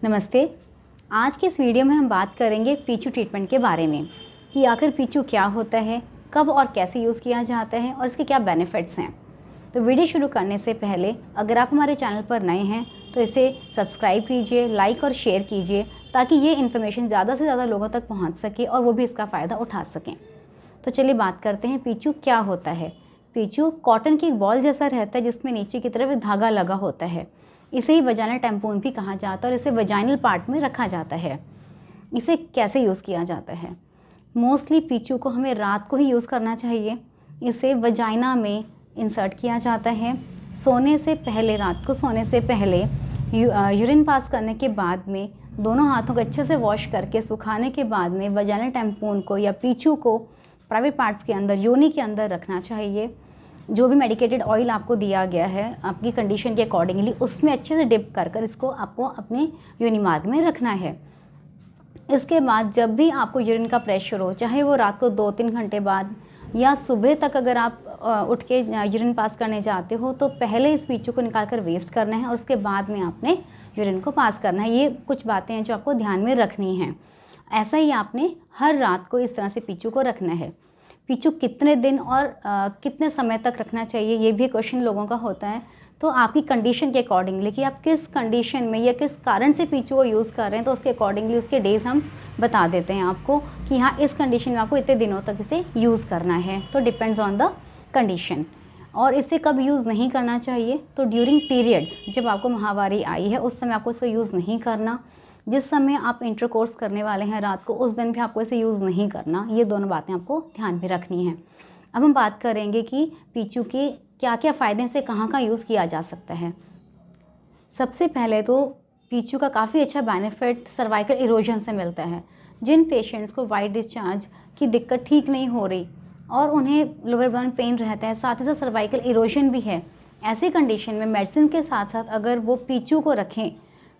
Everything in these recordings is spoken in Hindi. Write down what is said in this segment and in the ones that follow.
नमस्ते। आज के इस वीडियो में हम बात करेंगे पीचू ट्रीटमेंट के बारे में कि आखिर पीचू क्या होता है, कब और कैसे यूज़ किया जाता है और इसके क्या बेनिफिट्स हैं। तो वीडियो शुरू करने से पहले अगर आप हमारे चैनल पर नए हैं तो इसे सब्सक्राइब कीजिए, लाइक और शेयर कीजिए ताकि ये इन्फॉर्मेशन ज़्यादा से ज़्यादा लोगों तक पहुँच सके और वो भी इसका फ़ायदा उठा सकें। तो चलिए बात करते हैं पीचू क्या होता है। पीचू कॉटन की एक बॉल जैसा रहता है जिसमें नीचे की तरफ धागा लगा होता है। इसे ही वजाइनल टैम्पून भी कहा जाता है और इसे वजाइनल पार्ट में रखा जाता है। इसे कैसे यूज़ किया जाता है? मोस्टली पीचू को हमें रात को ही यूज़ करना चाहिए। इसे वजाइना में इंसर्ट किया जाता है सोने से पहले। रात को सोने से पहले यूरिन पास करने के बाद में दोनों हाथों को अच्छे से वॉश करके सुखाने के बाद में वजाइनल टैम्पून को या पीचू को प्राइवेट पार्ट्स के अंदर, योनि के अंदर रखना चाहिए। जो भी मेडिकेटेड ऑयल आपको दिया गया है आपकी कंडीशन के अकॉर्डिंगली, उसमें अच्छे से डिप कर इसको आपको अपने योनि मार्ग में रखना है। इसके बाद जब भी आपको यूरिन का प्रेशर हो, चाहे वो रात को 2-3 घंटे बाद या सुबह तक अगर आप उठ के यूरिन पास करने जाते हो तो पहले इस पीचू को निकाल कर वेस्ट करना है और उसके बाद में आपने यूरिन को पास करना है। ये कुछ बातें हैं जो आपको ध्यान में रखनी हैं। ऐसा ही आपने हर रात को इस तरह से पीचू को रखना है। पीचू कितने दिन और कितने समय तक रखना चाहिए, ये भी क्वेश्चन लोगों का होता है। तो आपकी कंडीशन के अकॉर्डिंगली कि आप किस कंडीशन में या किस कारण से पीचू को यूज़ कर रहे हैं तो उसके अकॉर्डिंगली उसके डेज हम बता देते हैं आपको कि हाँ इस कंडीशन में आपको इतने दिनों तक इसे यूज़ करना है। तो डिपेंड्स ऑन द कंडीशन। और इसे कब यूज़ नहीं करना चाहिए? तो ड्यूरिंग पीरियड्स, जब आपको माहवारी आई है उस समय आपको इसका यूज़ नहीं करना। जिस समय आप इंटरकोर्स करने वाले हैं रात को, उस दिन भी आपको इसे यूज़ नहीं करना। ये दोनों बातें आपको ध्यान में रखनी है। अब हम बात करेंगे कि पीचू के क्या क्या फ़ायदे से कहाँ यूज़ किया जा सकता है। सबसे पहले तो पीचू का काफ़ी अच्छा बेनिफिट सर्वाइकल इरोजन से मिलता है। जिन पेशेंट्स को वाइट डिस्चार्ज की दिक्कत ठीक नहीं हो रही और उन्हें लोअर एब्डोमेन पेन रहता है, साथ ही साथ सर्वाइकल इरोजन भी है, ऐसी कंडीशन में मेडिसिन के साथ साथ अगर वो पीचू को रखें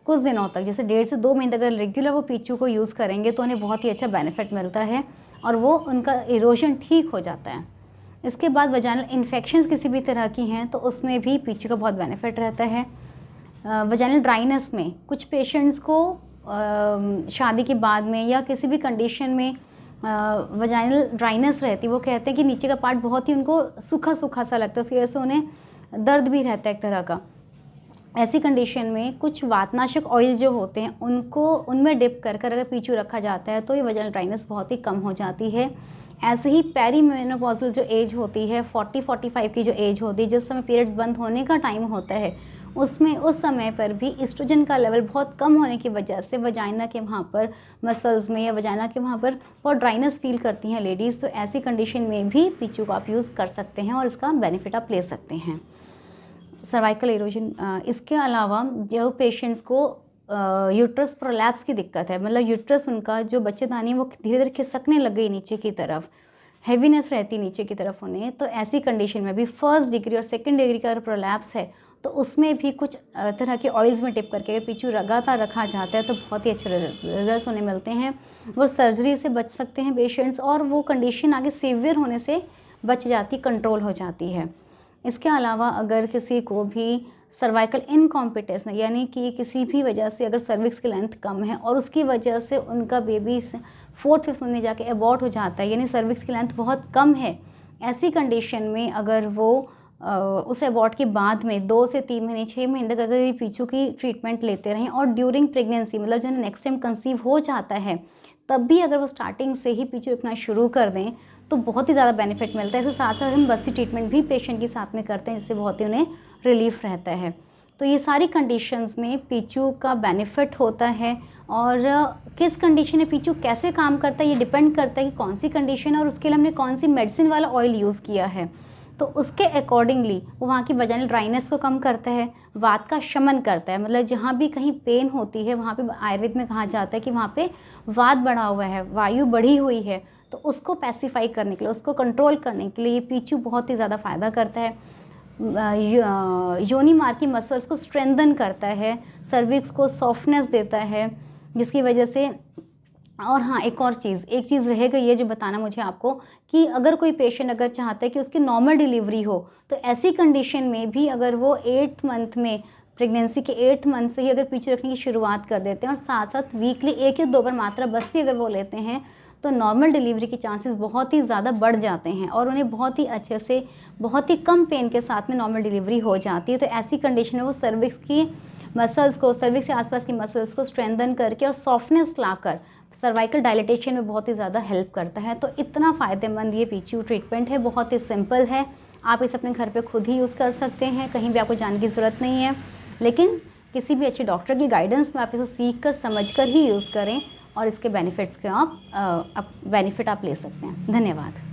कुछ दिनों तक, जैसे 1.5 से 2 महीने अगर रेगुलर वो पीचू को यूज़ करेंगे तो उन्हें बहुत ही अच्छा बेनिफिट मिलता है और वो उनका इरोजन ठीक हो जाता है। इसके बाद वजाइनल इन्फेक्शंस किसी भी तरह की हैं तो उसमें भी पीचू का बहुत बेनिफिट रहता है। वजाइनल ड्राइनेस में कुछ पेशेंट्स को शादी के बाद में या किसी भी कंडीशन में वजाइनल ड्राइनेस रहती है, वो कहते हैं कि नीचे का पार्ट बहुत ही उनको सूखा सूखा सा लगता है, उसकी वजह से उन्हें दर्द भी रहता है एक तरह का। ऐसी कंडीशन में कुछ वातनाशक ऑयल जो होते हैं उनको उनमें डिप कर अगर पीचू रखा जाता है तो ये वजाइनल ड्राइनेस बहुत ही कम हो जाती है। ऐसे ही पेरीमेनोपॉजल जो एज होती है, 40-45 की जो एज होती है, जिस समय पीरियड्स बंद होने का टाइम होता है, उसमें उस समय पर भी एस्ट्रोजन का लेवल बहुत कम होने की वजह से वजाइना के वहाँ पर मसल्स में या वजाइना के वहाँ पर बहुत ड्राइनेस फील करती हैं लेडीज़। तो ऐसी कंडीशन में भी पीचू को आप यूज़ कर सकते हैं और इसका बेनिफिट आप ले सकते हैं। सर्वाइकल इरोजन, इसके अलावा जो पेशेंट्स को यूट्रस प्रोलैप्स की दिक्कत है, मतलब यूट्रस उनका जो बच्चेदानी वो धीरे धीरे खिसकने लग गई नीचे की तरफ, हैवीनेस रहती नीचे की तरफ उन्हें, तो ऐसी कंडीशन में भी 1st डिग्री और 2nd डिग्री का प्रोलैप्स है तो उसमें भी कुछ तरह के ऑयल्स में टिप करके अगर पीचू लगातार रखा जाता है तो बहुत ही अच्छे रिजल्ट्स उन्हें मिलते हैं। वो सर्जरी से बच सकते हैं पेशेंट्स और वो कंडीशन आगे सीवियर होने से बच जाती, कंट्रोल हो जाती है। इसके अलावा अगर किसी को भी सर्वाइकल इनकॉम्पिटेंस है, यानी कि किसी भी वजह से अगर सर्विक्स की लेंथ कम है और उसकी वजह से उनका बेबी 4th-5th में जाके अबॉर्ट हो जाता है, यानी सर्विक्स की लेंथ बहुत कम है, ऐसी कंडीशन में अगर वो उस अबॉर्ट के बाद में 2 से 3 महीने 6 महीने तक अगर ये पीचू की ट्रीटमेंट लेते रहें और ड्यूरिंग प्रेगनेंसी, मतलब जो नेक्स्ट टाइम कंसीव हो जाता है तब भी अगर वो स्टार्टिंग से ही पीचू रखना शुरू कर दें तो बहुत ही ज़्यादा बेनिफिट मिलता है। इसके साथ साथ हम बस्ती ट्रीटमेंट भी पेशेंट के साथ में करते हैं जिससे बहुत ही उन्हें रिलीफ रहता है। तो ये सारी कंडीशंस में पीचू का बेनिफिट होता है और किस कंडीशन में पीचू कैसे काम करता है ये डिपेंड करता है कि कौन सी कंडीशन है और उसके लिए हमने कौन सी मेडिसिन वाला ऑयल यूज़ किया है। तो उसके अकॉर्डिंगली वो वहाँ की वजाइनल ड्राइनेस को कम करता है, वात का शमन करता है, मतलब जहाँ भी कहीं पेन होती है वहाँ पे आयुर्वेद में कहा जाता है कि वहाँ पे वात बढ़ा हुआ है, वायु बढ़ी हुई है, तो उसको पैसिफाई करने के लिए, उसको कंट्रोल करने के लिए ये पीचू बहुत ही ज़्यादा फ़ायदा करता है। योनि मार्ग की मसल्स को स्ट्रेंथन करता है, सर्विक्स को सॉफ्टनेस देता है, जिसकी वजह से और हाँ, एक चीज़ रह गई है जो बताना मुझे आपको कि अगर कोई पेशेंट अगर चाहता है कि उसकी नॉर्मल डिलीवरी हो तो ऐसी कंडीशन में भी अगर वो 8th मंथ में प्रेगनेंसी के 8th मंथ से ही अगर पीछू रखने की शुरुआत कर देते हैं और साथ साथ वीकली 1 या 2 बार मात्रा बस भी अगर वो लेते हैं तो नॉर्मल डिलीवरी के चांसेस बहुत ही ज़्यादा बढ़ जाते हैं और उन्हें बहुत ही अच्छे से, बहुत ही कम पेन के साथ में नॉर्मल डिलीवरी हो जाती है। तो ऐसी कंडीशन में वो सर्विक्स की मसल्स को, सर्विक्स के आसपास की मसल्स को स्ट्रेंथन करके और सॉफ्टनेस लाकर सर्वाइकल डायलिटेशन में बहुत ही ज़्यादा हेल्प करता है। तो इतना फ़ायदेमंद ये पीसीओ ट्रीटमेंट है, बहुत ही सिंपल है। आप इसे अपने घर पे खुद ही यूज़ कर सकते हैं, कहीं भी आपको जाने की ज़रूरत नहीं है, लेकिन किसी भी अच्छे डॉक्टर की गाइडेंस में आप इसे सीख कर समझ कर ही यूज़ करें और इसके बेनिफिट्स के आप बेनिफिट आप ले सकते हैं। धन्यवाद।